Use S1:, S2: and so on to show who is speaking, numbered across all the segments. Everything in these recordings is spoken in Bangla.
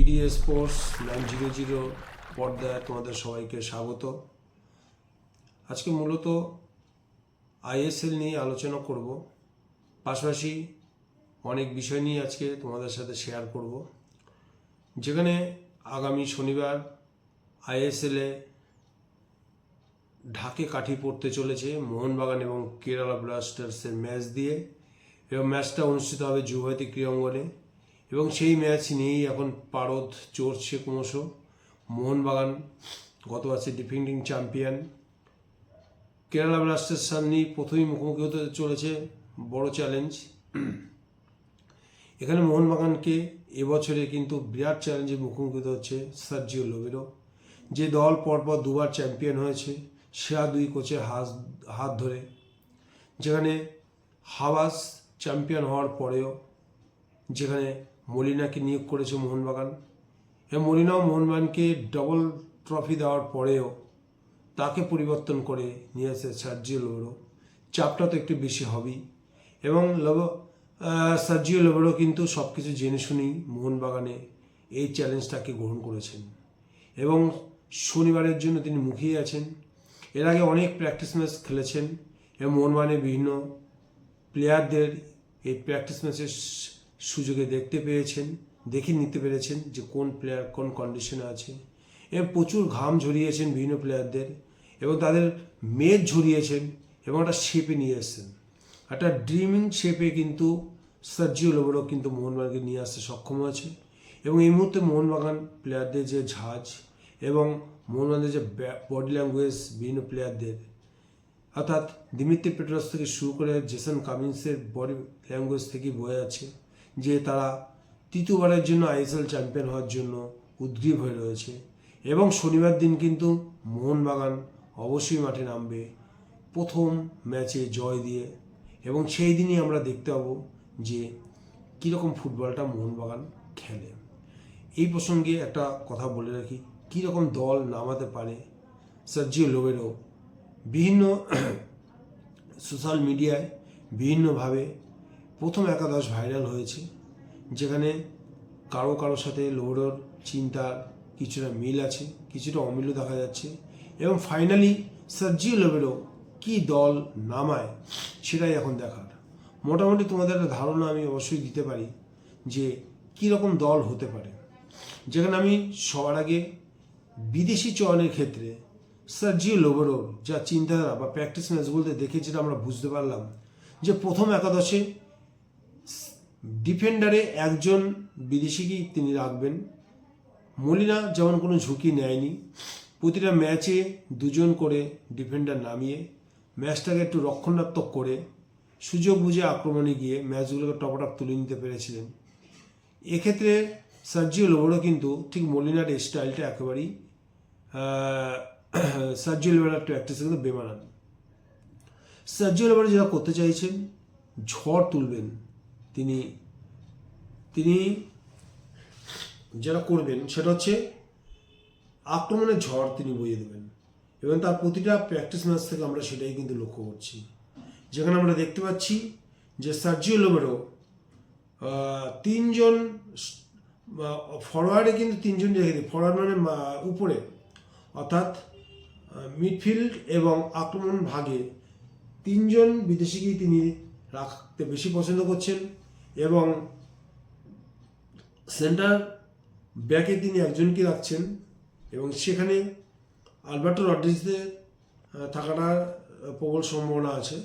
S1: বিডিএ স্পোর্টস 900 পর্দায় তোমাদের সবাইকে স্বাগত। আজকে মূলত আইএসএল নিয়ে আলোচনা করব, পাশাপাশি অনেক বিষয় নিয়ে আজকে তোমাদের সাথে শেয়ার করব, যেখানে আগামী শনিবার আইএসএলে ঢাকে কাঠি পড়তে চলেছে মোহনবাগান এবং কেরালা ব্লাস্টার্সের ম্যাচ দিয়ে, এবং ম্যাচটা অনুষ্ঠিত হবে যুবভারতী ক্রীড়াঙ্গনে। এবং সেই ম্যাচ নিয়েই এখন পারদ চড়ছে ক্রমশ। মোহনবাগান গত বছর ডিফেন্ডিং চ্যাম্পিয়ন, কেরালা ব্লাস্টার্স সামনেই প্রথমেই মুখোমুখি হতে চলেছে বড় চ্যালেঞ্জ। এখানে মোহনবাগানকে এবছরে কিন্তু বিরাট চ্যালেঞ্জের মুখোমুখি হতে হচ্ছে সার্জিও লোবেরো, যে দল পরপর দুবার চ্যাম্পিয়ন হয়েছে সেরা দুই কোচের হাত ধরে, যেখানে হাবাস চ্যাম্পিয়ন হওয়ার পরেও যেখানে মলিনাকে নিয়োগ করেছে মোহনবাগান, এবং মলিনাও মোহনবাগানকে ডবল ট্রফি দেওয়ার পরেও তাকে পরিবর্তন করে নিয়ে আসে সার্জিও লোবেরো। চাপটা তো একটু বেশি হবেই, এবং সার্জিও লোবেরো কিন্তু সব কিছু জেনে শুনেই মোহনবাগানে এই চ্যালেঞ্জটাকে গ্রহণ করেছেন এবং শনিবারের জন্য তিনি মুখিয়ে আছেন। এর আগে অনেক প্র্যাকটিস ম্যাচ খেলেছেন এবং মোহনবাগানের বিভিন্ন প্লেয়ারদের এই প্র্যাকটিস ম্যাচের সুযোগে দেখে নিতে পেরেছেন যে কোন প্লেয়ার কোন কন্ডিশনে আছে, এবং প্রচুর ঘাম ঝরিয়েছেন বিভিন্ন প্লেয়ারদের, এবং তাদের মেদ ঝরিয়েছেন এবং একটা শেপে নিয়ে এসেছেন। একটা ড্রিমিং শেপে কিন্তু সার্জিও লোবেরো কিন্তু মোহনবাগানকে নিয়ে আসতে সক্ষম হয়েছে। এবং এই মুহূর্তে মোহনবাগান প্লেয়ারদের যে ঝাঁজ এবং মোহনবাগানের যে বডি ল্যাঙ্গুয়েজ বিভিন্ন প্লেয়ারদের, অর্থাৎ দিমিত্রি পেট্রাস থেকে শুরু করে জেসন কামিন্সের বডি ল্যাঙ্গুয়েজ থেকেই বোঝা যাচ্ছে যে তারা তৃতীয়বারের জন্য আইএসএল চ্যাম্পিয়ন হওয়ার জন্য উদ্গ্রীব হয়ে রয়েছে। এবং শনিবার দিন কিন্তু মোহনবাগান অবশ্যই মাঠে নামবে প্রথম ম্যাচে জয় দিয়ে, এবং সেই দিনই আমরা দেখতে পাবো যে কীরকম ফুটবলটা মোহনবাগান খেলে। এই প্রসঙ্গে একটা কথা বলে রাখি, কীরকম দল নামাতে পারে সার্জিও লোবেরো। বিভিন্ন সোশ্যাল মিডিয়ায় বিভিন্নভাবে প্রথম একাদশ ভাইরাল হয়েছে, যেখানে কারো সাথে লোবেরোর চিন্তার কিছুটা মিল আছে, কিছুটা অমিলও দেখা যাচ্ছে। এবং ফাইনালি সার্জিও লোবেরো কী দল নামায় সেটাই এখন দেখার। মোটামুটি তোমাদের একটা ধারণা আমি অবশ্যই দিতে পারি যে কীরকম দল হতে পারে, যেখানে আমি সবার আগে বিদেশি চয়নের ক্ষেত্রে সার্জিও লোবেরোর যা চিন্তাধারা বা প্র্যাকটিস ম্যাচগুলোতে দেখে যেটা আমরা বুঝতে পারলাম যে প্রথম একাদশে ডিফেন্ডারে একজন বিদেশিকেই তিনি রাখবেন। মলিনা যেমন কোনো ঝুঁকি নেয়নি, প্রতিটা ম্যাচে দুজন করে ডিফেন্ডার নামিয়ে ম্যাচটাকে একটু রক্ষণাত্মক করে সুযোগ বুঝে আক্রমণে গিয়ে ম্যাচগুলোকে টপটপ তুলে নিতে পেরেছিলেন। এক্ষেত্রে সার্জিও লোবেরো কিন্তু ঠিক মলিনার এই স্টাইলটা একেবারেই সার্জিও লোবেরোর প্র্যাকটিসে কিন্তু বেমানান। সার্জিও লোবেরো যেটা করতে চাইছেন, ঝড় তুলবেন তিনি যেটা করবেন সেটা হচ্ছে আক্রমণের ঝড় তিনি বইয়ে দেবেন, এবং তার প্রতিটা প্র্যাকটিস ম্যাচ থেকে আমরা সেটাই কিন্তু লক্ষ্য করছি, যেখানে আমরা দেখতে পাচ্ছি যে সার্জিও লোবেরো তিনজন ফরওয়ার্ডে কিন্তু তিনজন রেখে দিই, ফরওয়ার্ড মানে উপরে, অর্থাৎ মিডফিল্ড এবং আক্রমণ ভাগে তিনজন বিদেশিকেই তিনি রাখতে বেশি পছন্দ করছেন, এবং সেন্টার ব্যাকে তিনি একজনকে রাখছেন, এবং সেখানে আলবার্টো রড্রিগেজের থাকাটার প্রবল সম্ভাবনা আছে।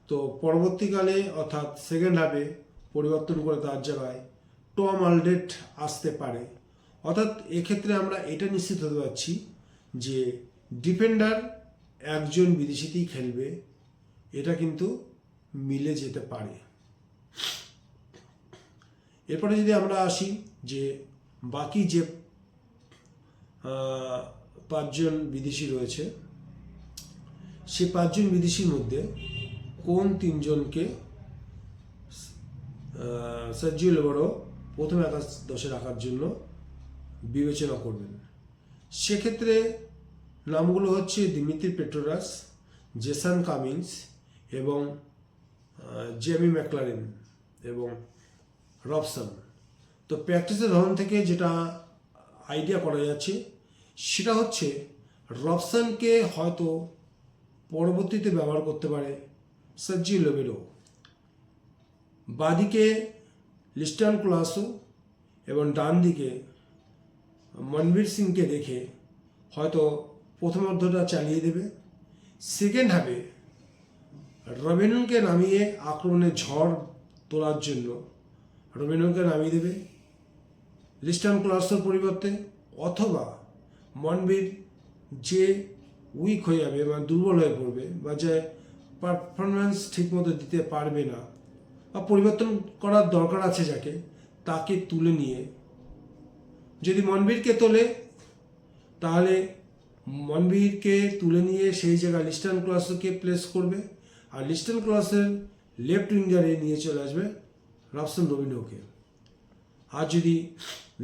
S1: তো পরবর্তীকালে অর্থাৎ সেকেন্ড হাফে পরিবর্তন করে তার জায়গায় টম আলডেট আসতে পারে। অর্থাৎ এক্ষেত্রে আমরা এটা নিশ্চিত হতে পারছি যে ডিফেন্ডার একজন বিদেশিতেই খেলবে, এটা কিন্তু মিলে যেতে পারে। এরপরে যদি আমরা আসি যে বাকি যে পাঁচজন বিদেশি রয়েছে, সে পাঁচজন বিদেশির মধ্যে কোন তিনজনকে সার্জিও লোবেরো প্রথম একাদশে রাখার জন্য বিবেচনা করবেন। সেক্ষেত্রে নামগুলো হচ্ছে দিমিত্রি পেট্রাস, জেসন কামিন্স এবং জেমি ম্যাকলারেন এবং রবসন। তো প্র্যাকটিসের ধরন থেকে যেটা আইডিয়া করা যাচ্ছে সেটা হচ্ছে রবসনকে হয়তো পরবর্তীতে ব্যবহার করতে পারে সার্জিও লোবেরো। বাদিকে লিস্টন ক্লাসো এবং ডান দিকে মনবীর সিংকে রেখে হয়তো প্রথমার্ধটা চালিয়ে দেবে। সেকেন্ড হাফে রবিনকে নামিয়ে আক্রমণে ঝড় তোলার জন্য রবিনকে নামিয়ে দেবে লিস্টন ক্লাসোর পরিবর্তে, অথবা মনবীর যে উইক হয়ে যাবে বা দুর্বল হয়ে পড়বে বা যে পারফরমেন্স ঠিকমতো দিতে পারবে না বা পরিবর্তন করার দরকার আছে যাকে, তাকে তুলে নিয়ে যদি মনবীরকে তোলে তাহলে মনবীরকে তুলে নিয়ে সেই জায়গায় লিস্টন ক্লাসকে প্লেস করবে, আর লিস্টন ক্লাসের লেফট উইঙ্গারে নিয়ে চলে আসবে রবসন রবিনোকে। আর যদি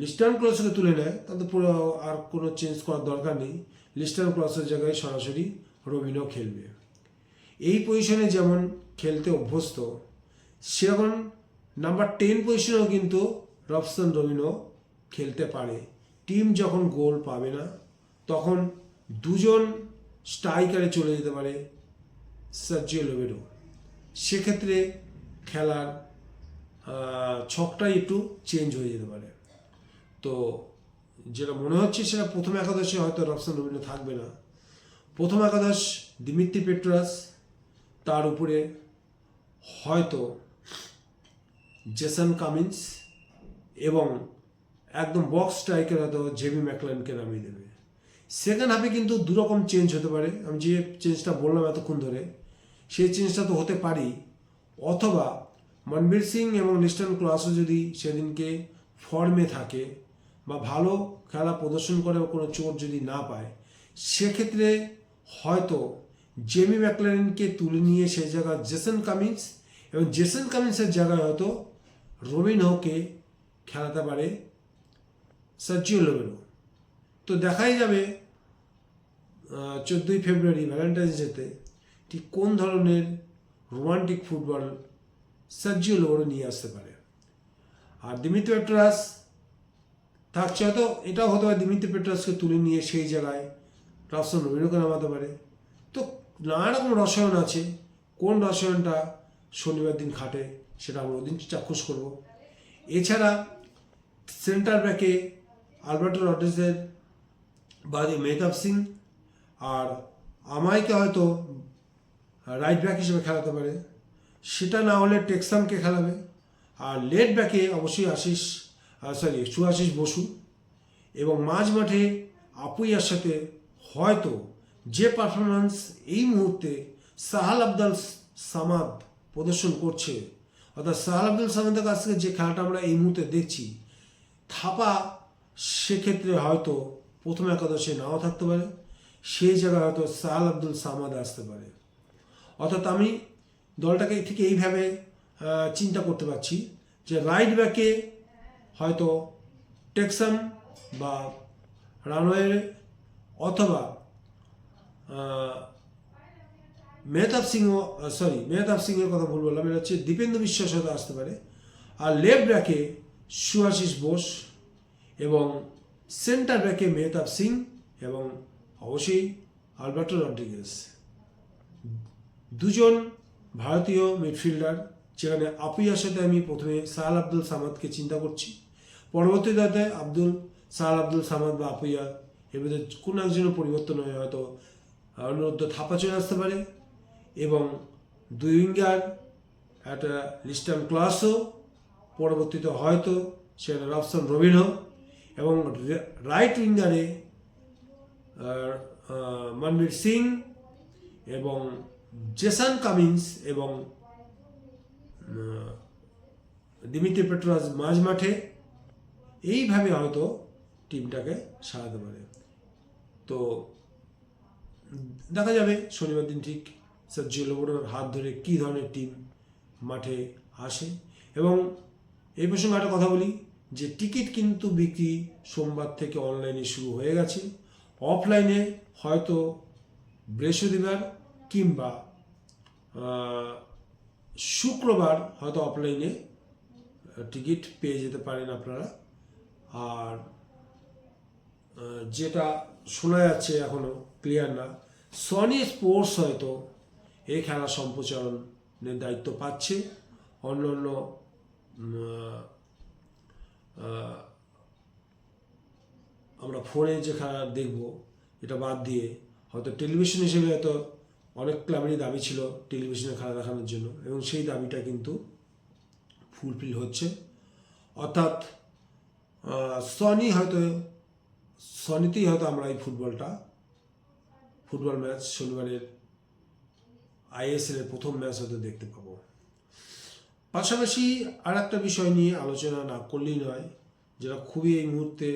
S1: লিস্টন ক্লাসকে তুলে নেয় তাহলে পুরো আর কোনো চেঞ্জ করার দরকার নেই, লিস্টন ক্লাসের জায়গায় সরাসরি রবিনো খেলবে। এই পজিশনে যেমন খেলতে অভ্যস্ত সেরকম নাম্বার 10 পজিশনেও কিন্তু রবসন রবিনো খেলতে পারে। টিম যখন গোল পাবে না তখন দুজন স্ট্রাইকারে চলে যেতে পারে সার্জিও লোবেরো, সেক্ষেত্রে খেলার ছকটাই একটু চেঞ্জ হয়ে যেতে পারে। তো যেটা মনে হচ্ছে সেটা প্রথম একাদশে হয়তো রবসন রবিনো থাকবে না। প্রথম একাদশ দিমিত্রি পেট্রাস, তার উপরে হয়তো জেসন কামিন্স এবং একদম বক্স স্ট্রাইকার হয়তো জেমি ম্যাকলানকে নামিয়ে দেবে। সেকেন্ড হাফে কিন্তু দুরকম চেঞ্জ হতে পারে। আমি যে চেঞ্জটা বললাম এতক্ষণ ধরে সেই চেঞ্জটা তো হতে পারেই, অথবা মনবীর সিং এবং লিস্টন ক্লাসও যদি সেদিনকে ফর্মে থাকে বা ভালো খেলা প্রদর্শন করে বা কোনো চোট যদি না পায়, সেক্ষেত্রে হয়তো জেমি ম্যাকলারেনকে তুলে নিয়ে সেই জায়গায় জেসন কামিন্স এবং জেসন কামিন্সের জায়গায় হয়তো রবিনহোকে খেলাতে পারে সার্জিও লোবেরো। তো দেখাই যাবে 14ই ফেব্রুয়ারি ভ্যালেন্টাইন্স ডেতে ঠিক কোন ধরনের রোমান্টিক ফুটবল সার্জিও লোবেরো নিয়ে আসতে পারে। আর দিমিত্রি পেট্রাস থাকছে, হয়তো এটাও হতে পারে দিমিত্রি পেট্রাসকে তুলে নিয়ে সেই জায়গায় রবসন রবিনোকে নামাতে পারে। তো নানা রকম রসায়ন আছে, কোন রসায়নটা শনিবার দিন খাটে সেটা আমরা ওদিন চাক্ষুষ করব। এছাড়া সেন্টার ব্যাকে আলবার্টো রড্রিগেজের বাদে মেহতাব সিং আর আমাইকে হয়তো রাইট ব্যাক হিসেবে খেলাতে পারে, সেটা না হলে টেক্সামকে খেলাবে। আর লেফট ব্যাকে অবশ্যই সুআশিস বসু, এবং মাঝ মাঠে আপুইয়ার সাথে হয়তো যে পারফরমেন্স এই মুহূর্তে সাহাল আব্দুল সামাদ প্রদর্শন করছে, অর্থাৎ সাহাল আব্দুল সামাদের কাছ থেকে যে খেলাটা আমরা এই মুহূর্তে দেখছি, থাপা সেক্ষেত্রে হয়তো প্রথম একাদশে নাও থাকতে পারে, সেই জায়গায় হয়তো সাহাল আব্দুল সামাদ আসতে পারে। অর্থাৎ আমি দলটাকে ঠিক এইভাবে চিন্তা করতে পারছি যে রাইট ব্যাকে হয়তো টেক্সাম বা রানওয়ে অথবা মেহতাব সিংয়ের কথা ভুল বললাম, এটা হচ্ছে দীপেন্দু বিশ্বাস হয়তো আসতে পারে। আর লেফট ব্যাকে সুআশিস বোস এবং সেন্টার ব্যাকে মেহতাব সিং এবং অবশ্যই আলবার্টো রড্রিগেজ, দুজন ভারতীয় মিডফিল্ডার, যেখানে আপুইয়ার সাথে আমি প্রথমে সাহাল আব্দুল সামাদকে চিন্তা করছি, পরবর্তীতে সাহাল আব্দুল সামাদ বা আপুইয়া এর মধ্যে কোনো একজনের পরিবর্তন হয়ে হয়তো অনুরুদ্ধ থাপা চলে আসতে পারে, এবং দুই উইঙ্গার একটা লিস্টন ক্লাসও, পরবর্তীতে হয়তো সেটা রবসন রবিনহো, এবং রাইট উইঙ্গারে মনবীর সিং এবং জেসন কামিন্স এবং দিমিত্রি পেট্রাস মাঝ মাঠে, এইভাবে হয়তো টিমটাকে সারাতে পারে। তো দেখা যাবে শনিবার দিন ঠিক সার্জিও লোবেরোর হাত ধরে কী ধরনের টিম মাঠে আসে। এবং এই প্রসঙ্গে একটা কথা বলি যে টিকিট কিন্তু বিক্রি সোমবার থেকে অনলাইনে শুরু হয়ে গেছে, অফলাইনে হয়তো বৃহস্পতিবার কিংবা শুক্রবার হয়তো অফলাইনে টিকিট পেয়ে যেতে পারেন আপনারা। আর যেটা শোনা যাচ্ছে এখনো ক্লিয়ার না, সনি স্পোর্টস হয়তো এই খেলা সম্প্রচারণের দায়িত্ব পাচ্ছে। অন্য অন্য আমরা ফোনে যে খেলা দেখব এটা বাদ দিয়ে হয়তো টেলিভিশন হিসেবে হয়তো অনেক ক্লাবেরই দাবি ছিল টেলিভিশনে খেলা দেখানোর জন্য, এবং সেই দাবিটা কিন্তু ফুলফিল হচ্ছে। অর্থাৎ সনিতেই হয়তো আমরা এই ফুটবল ম্যাচ শনিবারের ISL এর প্রথম ম্যাচ হয়তো দেখতে পাবো। পাশাপাশি আর একটা বিষয় নিয়ে আলোচনা না করলেই নয়, যেটা খুবই এই মুহূর্তে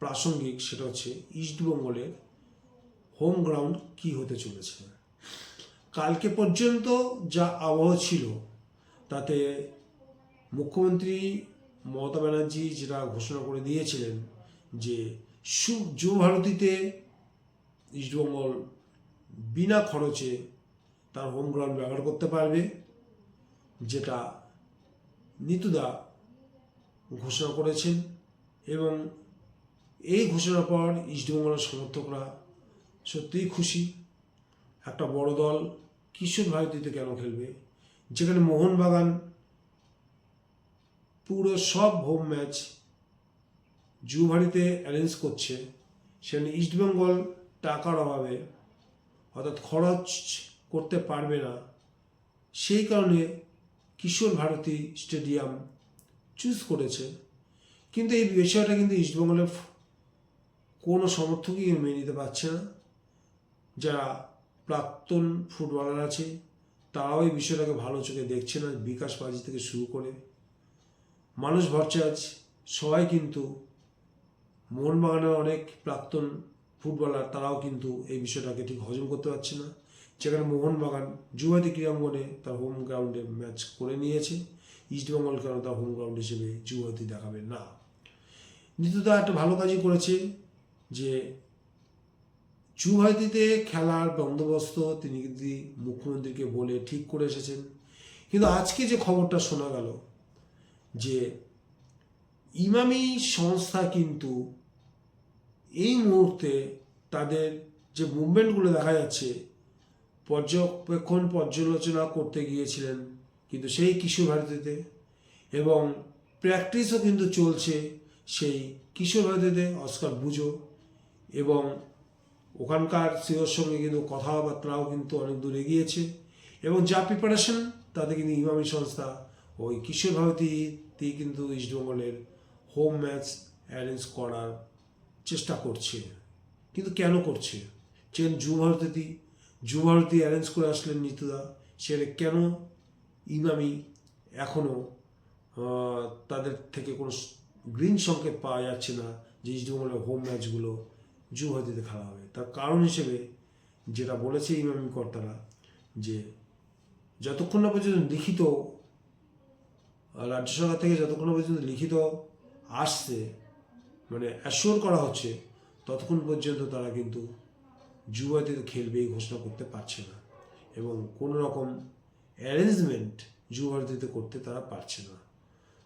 S1: প্রাসঙ্গিক, সেটা হচ্ছে ইস্টবেঙ্গলের হোম গ্রাউন্ড কি হতে চলেছে। কালকে পর্যন্ত যা আবহাওয়া ছিল তাতে মুখ্যমন্ত্রী মমতা ব্যানার্জি যেটা ঘোষণা করে দিয়েছিলেন যে যুব ভারতীতে ইস্টবেঙ্গল বিনা খরচে তার হোম গ্রাউন্ড ব্যবহার করতে পারবে, যেটা নিতুদা ঘোষণা করেছেন। এবং এই ঘোষণার পর ইস্টবেঙ্গলের সমর্থকরা সত্যিই খুশি। একটা বড় দল কিশোর ভারতীতে কেন খেলবে, যেখানে মোহনবাগান পুরো সব হোম ম্যাচ যুবভারতীতে অ্যারেঞ্জ করছে, সেখানে ইস্টবেঙ্গল টাকার অভাবে অর্থাৎ খরচ করতে পারবে না, সেই কারণে কিশোর ভারতী স্টেডিয়াম চুজ করেছে। কিন্তু এই বিষয়টা কিন্তু ইস্টবেঙ্গলের কোনো সমর্থকই মেনে নিতে পারছে না। যারা প্রাক্তন ফুটবলার আছে তারাও এই বিষয়টাকে ভালো চোখে দেখছে না। বিকাশ পাজি থেকে শুরু করে মানুষ ভট্টাচার্য সবাই কিন্তু, মোহনবাগানের অনেক প্রাক্তন ফুটবলার তারাও কিন্তু এই বিষয়টাকে ঠিক হজম করতে পারছে না। যেখানে মোহনবাগান যুবতী ক্রীড়াঙ্গনে তার হোম গ্রাউন্ডে ম্যাচ করে নিয়েছে, ইস্টবেঙ্গল কেন তার হোম গ্রাউন্ড হিসেবে যুবতী দেখাবে না। নিতুদা একটা ভালো কাজই করেছে যে যুবতীতে খেলার বন্দোবস্ত তিনি কিন্তু মুখ্যমন্ত্রীকে বলে ঠিক করে এসেছেন। কিন্তু আজকে যে খবরটা শোনা গেল যে ইমামি সংস্থা কিন্তু এই মুহূর্তে তাদের যে মুভমেন্টগুলো দেখা যাচ্ছে পর্যালোচনা করতে গিয়েছিলেন কিন্তু সেই কিশোর ভারতীতে, এবং প্র্যাকটিসও কিন্তু চলছে সেই কিশোর ভারতীতে অস্কার বুজো, এবং ওখানকার সিওর সঙ্গে কিন্তু কথাবার্তাও কিন্তু অনেক দূর এগিয়েছে, এবং যা প্রিপারেশন তাতে কিন্তু ইমামি সংস্থা ওই কিশোর ভারতীতেই কিন্তু ইস্টবেঙ্গলের হোম ম্যাচ অ্যারেঞ্জ করার চেষ্টা করছে। কিন্তু কেন করছে? যুব ভারতী অ্যারেঞ্জ করে আসলেন নিতুদা, সেটা কেন ইমামি এখনও তাদের থেকে কোনো গ্রিন সংকেত পাওয়া যাচ্ছে না যে ইস্টবেঙ্গলের হোম ম্যাচগুলো যুব ভারতীতে খেলা হবে? তার কারণ হিসেবে যেটা বলেছে ইমামি কর্তারা, যে যতক্ষণ না পর্যন্ত লিখিত রাজ্য সরকার থেকে যতক্ষণ পর্যন্ত লিখিত আসছে, মানে অ্যাসিওর করা হচ্ছে, ততক্ষণ পর্যন্ত তারা কিন্তু যুবতীতে খেলবে এই ঘোষণা করতে পারছে না, এবং কোনো রকম অ্যারেঞ্জমেন্ট যুবতীতে করতে তারা পারছে না।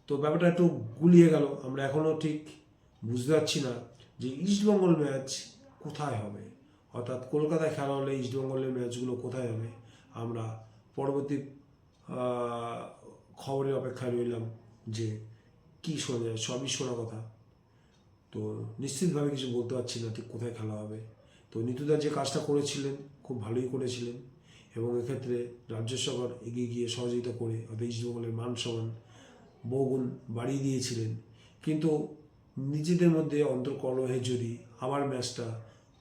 S1: তো ব্যাপারটা একটু গুলিয়ে গেল। আমরা এখনও ঠিক বুঝতে পারছি না যে ইস্টবেঙ্গল ম্যাচ কোথায় হবে, অর্থাৎ কলকাতায় খেলা হলে ইস্টবেঙ্গলের ম্যাচগুলো কোথায় হবে। আমরা পরবর্তী খবরের অপেক্ষায় রইলাম যে কী শোনা যায়। সবই শোনা কথা, তো নিশ্চিতভাবে কিছু বলতে পারছি না ঠিক কোথায় খেলা হবে। তো নিতুদা যে কাজটা করেছিলেন খুব ভালোই করেছিলেন, এবং এক্ষেত্রে রাজ্য সরকার এগিয়ে গিয়ে সহযোগিতা করে অর্থাৎ ইস্টবেঙ্গলের মান সম্মান বহুগুণ বাড়িয়ে দিয়েছিলেন। কিন্তু নিজেদের মধ্যে অন্তর্কলহে যদি আবার ম্যাচটা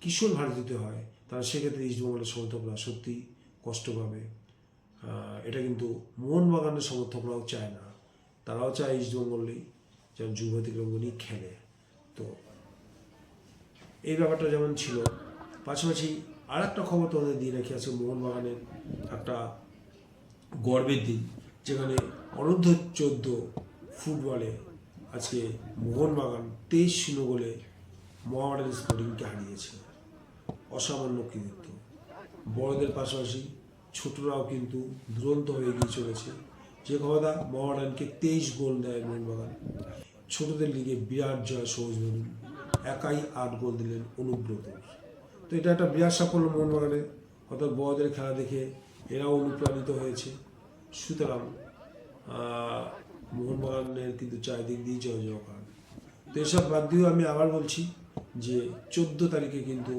S1: কিশোর ভারতীতে হয়, তাহলে সেক্ষেত্রে ইস্টবেঙ্গলের সমর্থকরা সত্যি কষ্ট পাবে। এটা কিন্তু মোহনবাগানের সমর্থকরাও চায় না, তারাও চায় ইস্টবেঙ্গলেই যেন যুবতী ক্রীড়াঙ্গনই খেলে। তো এই ব্যাপারটা যেমন ছিল, পাশাপাশি আর একটা খবর তোমাদের দিয়ে রাখি। আছে মোহনবাগানের একটা গর্বের দিন, যেখানে অনূর্ধ্ব 14 ফুটবলে আজকে মোহনবাগান 23-0 গোলে মোহামেডান স্পোর্টিংকে হারিয়েছে। অসামান্য কৃতিত্ব। বড়দের পাশাপাশি ছোটরাও কিন্তু দুরন্ত হয়ে এগিয়ে চলেছে। যে কথা মোহামেডানকে 23 গোল দেয় মোহনবাগান। ছোটদের লিগে বিরাট জয় সহজ বলুন, একাই 8 গোল দিলেন অনুব্রত। তো এটা একটা বিরাট সাফল্য মোহনবাগানের, অর্থাৎ বড়দের খেলা দেখে এরাও অনুপ্রাণিত হয়েছে। সুতরাং মোহনবাগানের কিন্তু চারিদিক দিয়ে জয় জয়কার। তো এসব বাদ দিয়েও আমি আবার বলছি যে 14 তারিখে কিন্তু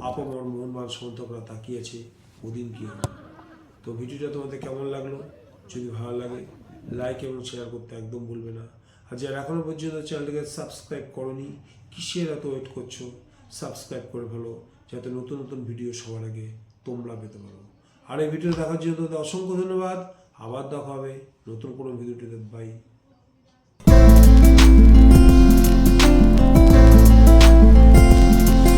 S1: আপামর মোহনবাগান সমর্থকরা তাকিয়েছে ওদিন কী হবে। তো ভিডিওটা তোমাদের কেমন লাগলো? যদি ভালো লাগে লাইক এবং শেয়ার করতে একদম ভুলবে না। আর যারা এখনও পর্যন্ত চ্যানেলটাকে সাবস্ক্রাইব করোনি, কিসের এত ওয়েট করছো? সাবস্ক্রাইব করে ফেলো, যাতে নতুন নতুন ভিডিও সবার আগে তোমরা পেতে পারো। আর এই ভিডিও দেখার জন্য তোমাদের অসংখ্য ধন্যবাদ। আবার দেখা হবে নতুন কোনো ভিডিওটিতে। বাই।